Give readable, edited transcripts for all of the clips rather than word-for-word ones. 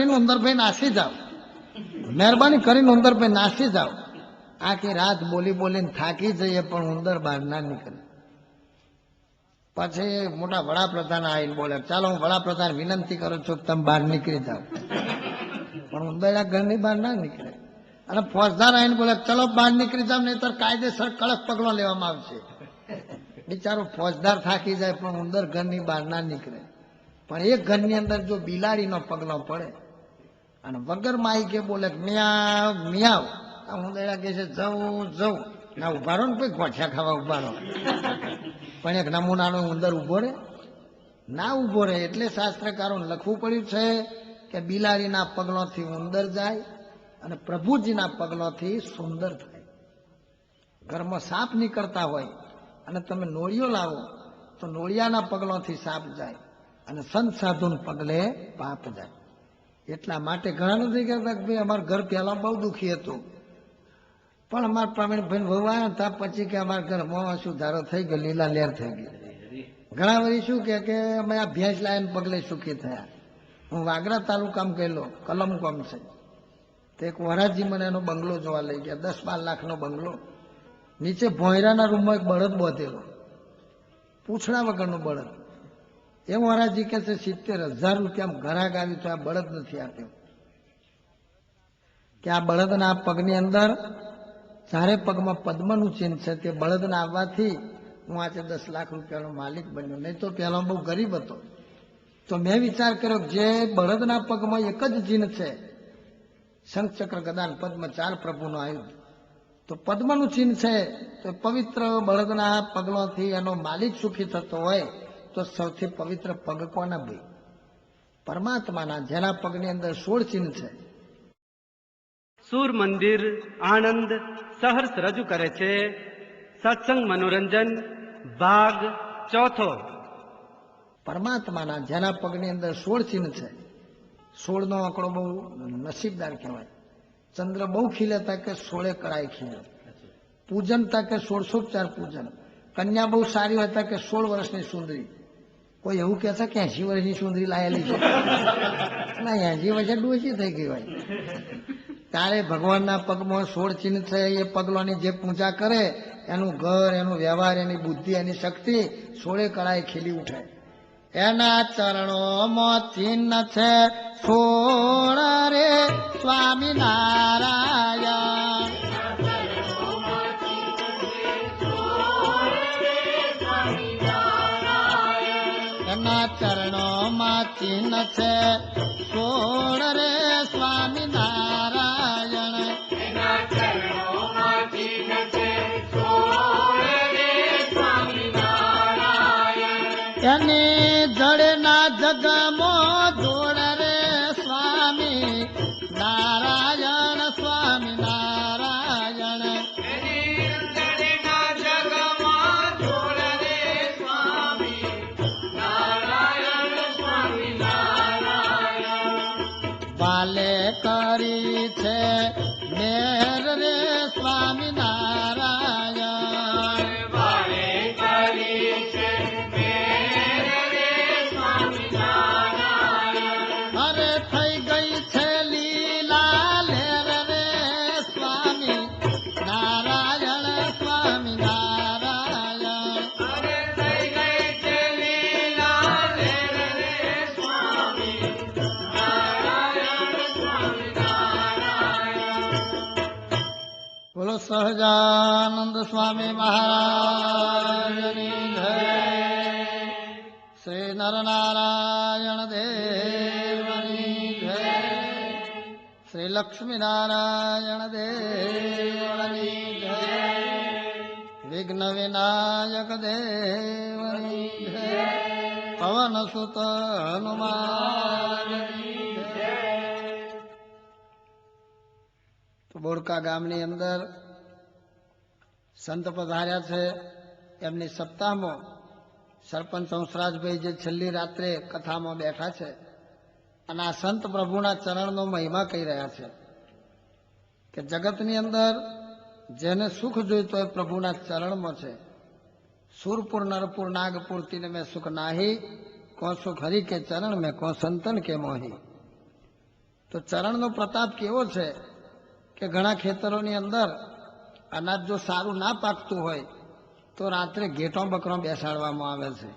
કરીને ઉંદરભાઈ નાસી જાઓ, મહેરબાની કરીને ઉંદરભાઈ નાસી જાઓ. આખી રાત બોલી બોલીને થાકી જઈએ પણ ઉંદર બહાર ના નીકળે. પછી મોટા વડાપ્રધાન આવીને બોલે, ચાલો હું વડાપ્રધાન વિનંતી કરું છું કે તમે બહાર નીકળી જાઓ. પણ ઉંદર ઘરની બહાર ના નીકળે. અને ફોજદાર આવીને બોલે, ચલો બહાર નીકળી જાવ, નહીં તો કાયદેસર કડક પગલો લેવામાં આવશે. બિચારો ફોજદાર થાકી જાય પણ ઉંદર ઘરની બહાર ના નીકળે. પણ એક ઘરની અંદર જો બિલાડીનો પગલો પડે અને વગર માઈકે બોલે મિયાવ મિયાવ, ઉંદરડા કહે છે જવું જવું ના, ઉભા રહો ને ભાઈ, ગોઠિયા ખાવા ઉભા રહો. પણ એક નમૂનાનો ઉંદર ઉભો રહે ના, ઉભો રહે. એટલે શાસ્ત્રકારોને લખવું પડ્યું છે કે બિલાડીના પગલોથી ઉંદર જાય અને પ્રભુજીના પગલોથી સુંદર થાય. ઘરમાં સાપ નીકળતા હોય અને તમે નોળિયો લાવો તો નોળિયાના પગલોથી સાપ જાય અને સંત સાધુને પગલે પાપ જાય. એટલા માટે ઘણા નથી કહેતા કે ભાઈ અમારું ઘર પહેલા બહુ દુઃખી હતું, પણ અમારા પ્રવીણભાઈ વહુ આવ્યા હતા પછી કે અમારા ઘરમાં સુધારો થઈ ગયો, લીલા લેર થઈ ગઈ. ઘણા વળી શું કે અમે આ ભેંસ લાવીને પગલે સુખી થયા. હું વાગરા તાલુકામાં ગયેલો, કલમ ગામ છે, તો એક વરાજી મને એનો બંગલો જોવા લઈ ગયા, 10-12 લાખનો બંગલો. નીચે ભોંયરાના રૂમમાં એક બળદ બાંધેલો, પૂછડા વગરનો બળદ. એ વરાજી કે છે 70,000 રૂપિયા ઘરાક આવી તો આ બળદ નથી આપ્યો. કે આ બળદના પગની અંદર ચારે પગમાં પદ્મનું ચિહ્ન છે, તે બળદના આવવાથી હું આજે 10 લાખ રૂપિયાનો માલિક બન્યો. નહીં તો પહેલા બહુ ગરીબ હતો. તો મેં વિચાર કર્યો જે બળદના પગમાં એક જ ચિહ્ન છે, શંખ ચક્ર ગદા પદ્મ 4 પ્રભુનો આયુધ, તો પદ્મનું ચિહ્ન છે, તો પવિત્ર બળદના પગલોથી એનો માલિક સુખી થતો હોય તો સૌથી પવિત્ર પગ કોના ભાઈ? પરમાત્માના, જેના પગની અંદર 16 ચિહ્ન છે. સૂર મંદિર આણંદ સહર્ષ રજૂ કરે છે સત્સંગ મનોરંજન ભાગ ચોથો. પરમાત્માના, જેના પગની અંદર 16 ચિહ્ન છે. 16નો આંકડો બહુ નસીબદાર કહેવાય. ચંદ્ર બહુ ખીલે તા કે 16 કળાએ ખીલે. પૂજન તા કે 1604 પૂજન. કન્યા બહુ સારી હોય તા કે 16 વર્ષની સુંદરી. કોઈ એવું કહે છે કે 80 વર્ષની સુંદરી લાયેલી છે? ના, 80 વર્ષે ડોશી થઈ ગઈ હોય. ત્યારે ભગવાનના પગમાં 16 ચિહ્ન છે. એ પગલોની જે પૂજા કરે એનું ઘર, એનો વ્યવહાર, એની બુદ્ધિ, એની શક્તિ 16 કળાએ ખીલી ઉઠે. એના ચરણોમાં ચિહ્ન છે 16 રે સ્વામિનારાયણ. એના ચરણોમાં ચિહ્ન છે 16 રે સ્વામિનારાયણ. એના ચરણોમાં ચિહ્ન છે 16 રે સ્વામિનારાયણ. એની જડના જગમાં જોડ રે સ્વામી નારાયણ, સ્વામી નારાયણ. એની જડના જગમાં જોડ રે સ્વામી નારાયણ, સ્વામી નારાયણ. વાલે કરી છે મેર રે સ્વામી નારાયણ. વાલે કરી છે મેર રે સ્વામી નારાયણ. અરે થઈ ગઈ છે લીલા લેર રે સ્વામી નારાયણ, સ્વામી નારાયણ. અરે થઈ ગઈ છે લીલા લેર રે સ્વામી નારાયણ, સ્વામી નારાયણ. બોલો સહજાનંદ સ્વામી મહારાજની જય. શ્રી નરનારાયણ દેવની જય. શ્રી લક્ષ્મીનારાયણ દેવની જય. વિઘ્ન વિનાયક દેવની જય. પવન સુત હનુમાનની જય. તો બોરકા ગામની અંદર સંત પધાર્યા છે. એમની સપ્તાહમાં સરપંચ હંસરાજભાઈ જે છેલ્લી રાત્રે કથામાં બેઠા છે અને આ સંત પ્રભુના ચરણનો મહિમા કહી રહ્યા છે કે જગતની અંદર જેને સુખ જોઈતો હોય પ્રભુના ચરણમાં છે. સુરપુર નરપુર નાગપુર તીન મેં સુખ નાહી, કો સુખ હરિ કે ચરણ મેં, કો સંતન કે મોહી. તો ચરણનો પ્રતાપ કેવો છે કે ઘણા ખેતરોની અંદર અનાજ જો સારું ના પાકતું હોય તો રાત્રે ઘેટો બકરો બેસાડવામાં આવે છે.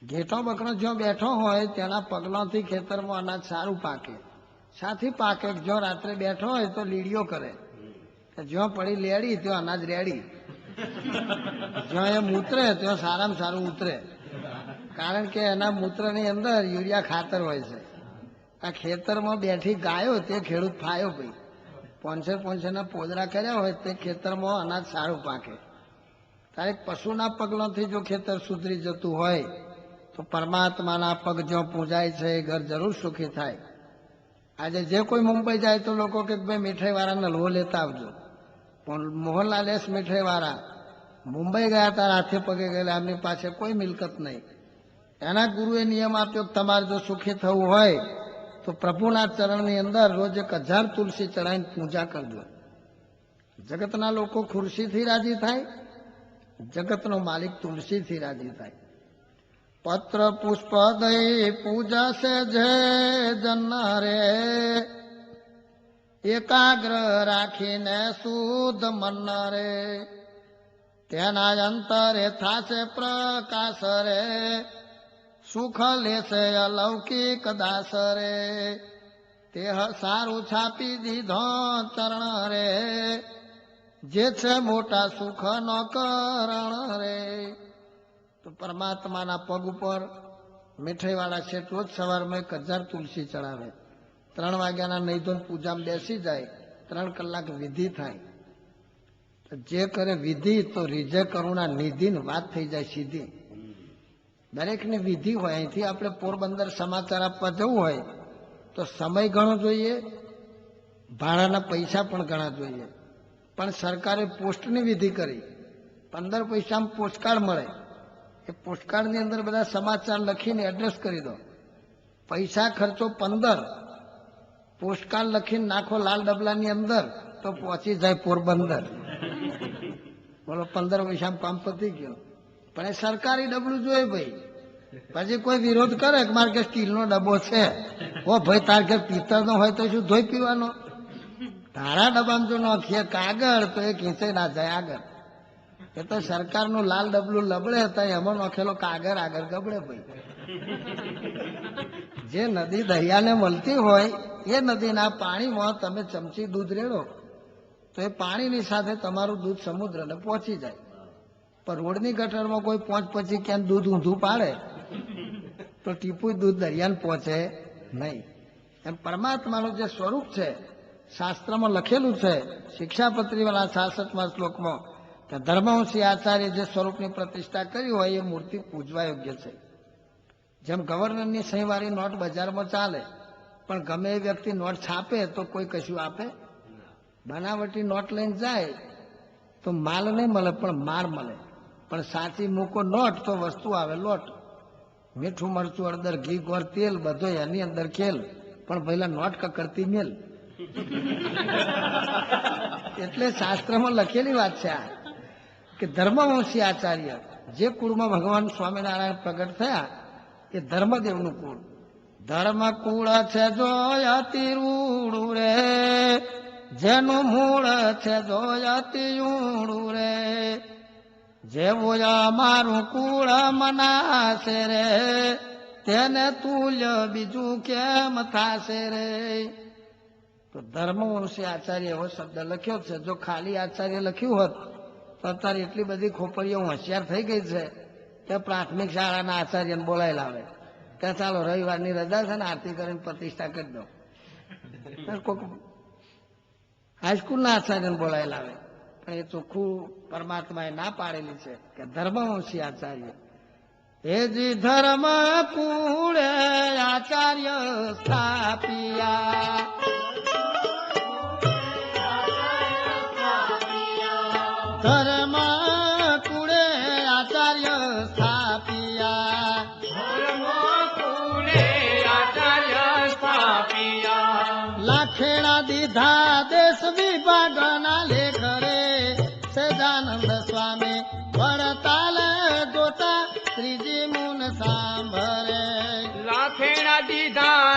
ઘેટો બકરો જ્યાં બેઠો હોય તેના પગલાંથી ખેતરમાં અનાજ સારું પાકે. સાથી પાકે. જો રાત્રે બેઠો હોય તો લીડીઓ કરે કે જ્યાં પડી લેડી ત્યાં અનાજ રેડી, જ્યાં એ મૂતરે ત્યાં સારામાં સારું ઉતરે. કારણ કે એના મૂત્રની અંદર યુરિયા ખાતર હોય છે. આ ખેતરમાં બેઠી ગાયો તે ખેડૂત ફાયો ભાઈ. 500 પોદરા કર્યા હોય તે ખેતરમાં અનાજ સારું પાકે. ત્યારે પશુના પગલાંથી જો ખેતર સુધરી જતું હોય તો પરમાત્માના પગ જો પૂજાય છે એ ઘર જરૂર સુખી થાય. આજે જે કોઈ મુંબઈ જાય તો લોકો કે ભાઈ મીઠાઈ વાળાને હલવો લેતા આવજો. પણ મોહનલાલ એસ મીઠાઈ વાળા મુંબઈ ગયા હતા, હાથે પગે ગયેલા, એમની પાસે કોઈ મિલકત નહીં. એના ગુરુએ નિયમ આપ્યો કે તમારે જો સુખી થવું હોય તો પ્રભુના ચરણની અંદર રોજ 1000 તુલસી ચડાવીને પૂજા કરજો. જગતના લોકો ખુરશીથી રાજી થાય, જગતનો માલિક તુલસીથી રાજી થાય. પત્ર પુષ્પ દઈ પૂજા સે જે જન રે, એકાગ્ર રાખીને શુદ્ધ મન રે, તેના અંતરે થાશે પ્રકાશ રે, સુખ લેશે અલૌકિક દાસ રે, તે સારું છાપી દીધો ચરણ રે, જે છે મોટા સુખ નો કરણ રે. તો પરમાત્માના પગ ઉપર મીઠાઈ વાળા શેઠ રોજ સવારમાં 1000 તુલસી ચડાવે. 3 વાગ્યાના નૈધોન પૂજામાં બેસી જાય, 3 કલાક વિધિ થાય. જે કરે વિધિ તો રીજે કરુણા નિધિની વાત થઈ જાય સીધી. દરેકની વિધિ હોય. અહીંથી આપણે પોરબંદર સમાચાર આપવા જવું હોય તો સમય ઘણો જોઈએ, ભાડાના પૈસા પણ ઘણા જોઈએ. પણ સરકારે પોસ્ટની વિધિ કરી. 15 પૈસામાં પોસ્ટકાર્ડ મળે. એ પોસ્ટકાર્ડની અંદર બધા સમાચાર લખીને એડ્રેસ કરી દો. પૈસા ખર્ચો 15, પોસ્ટકાર્ડ લખીને નાખો લાલ ડબલાની અંદર તો પહોંચી જાય પોરબંદર. બોલો 15 પૈસામાં કામ પતી ગયો. પણ એ સરકારી ડબલું જોઈએ ભાઈ. પછી કોઈ વિરોધ કરે કે મારે કે સ્ટીલનો ડબ્બો છે. ઓ ભાઈ તાર કે પિત્તળનો હોય તો શું ધોઈ પીવાનો? તારા ડબ્બામાં જો નાખીએ કાગળ તો એ ખીંચે ના જાય આગળ. એ તો સરકારનું લાલ ડબલું લબડે હતા, એમાં નાખેલો કાગળ આગળ ગબડે ભાઈ. જે નદી દરિયાને મળતી હોય એ નદીના પાણીમાં તમે ચમચી દૂધ રેડો તો એ પાણીની સાથે તમારું દૂધ સમુદ્રને પહોંચી જાય. પણ રોડની ગટરમાં કોઈ 5 પછી ક્યાંક દૂધ ઊંધું પાડે તો ટીપું દૂધ દરિયાને પહોંચે નહીં. એમ પરમાત્માનું જે સ્વરૂપ છે શાસ્ત્રમાં લખેલું છે, શિક્ષાપત્રી વાળા 66મા શ્લોકમાં કે ધર્મવંશી આચાર્ય જે સ્વરૂપની પ્રતિષ્ઠા કરી હોય એ મૂર્તિ પૂજવા યોગ્ય છે. જેમ ગવર્નરની સહીવાળી નોટ બજારમાં ચાલે, પણ ગમે એ વ્યક્તિ નોટ છાપે તો કોઈ કશું આપે? બનાવટી નોટ લઈને જાય તો માલ નહીં મળે પણ માર મળે. પણ સાચી મૂકો નોટ તો વસ્તુ આવે લોટ. મીઠું મરચું હળદર ઘી ગોળ તેલ બધો એની અંદર ખેલ, પણ પહેલા નોટ કકડતી મેલ. એટલે શાસ્ત્રમાં લખેલી વાત છે આ કે ધર્મવંશી આચાર્ય જે કુળમાં ભગવાન સ્વામિનારાયણ પ્રગટ થયા એ ધર્મદેવનું કુળ. ધર્મ કુળ છે જો અતિ રૂડું રે, જેનું મૂળ છે જો અતિ ઊંડું રે, જેવું અમારું કુળ મનાશે રે, તેને તુલ્ય બીજું કેમ થાશે રે. તો ધર્મવંશી આચાર્ય એવો શબ્દ લખ્યો છે. જો ખાલી આચાર્ય લખ્યું હોત તો અત્યારે એટલી બધી ખોપરીઓ હોશિયાર થઈ ગઈ છે કે પ્રાથમિક શાળાના આચાર્યને બોલાવી લાવે કે ચાલો રવિવારની રજા છે ને આરતી કરીને પ્રતિષ્ઠા કરી દો. કોઈક હાઈસ્કૂલના આચાર્યને બોલાવી લાવે. પણ એ ચોખ્ખું પરમાત્માએ ના પાડેલી છે કે ધર્મવંશી આચાર્ય. એ જી ધર્મ કુળે આચાર્ય સ્થાપિયા, ધર્મ કુળે આચાર્ય સ્થાપિયા, ધર્મ કુળે આચાર્ય સ્થાપિયા, લાખેણા દીધા દેશ વિભાગના લેખ રે, સદાનંદ સ્વામી વડતાલ જોતા ત્રીજી મૂન સાંભરે. લાખેણા દીધા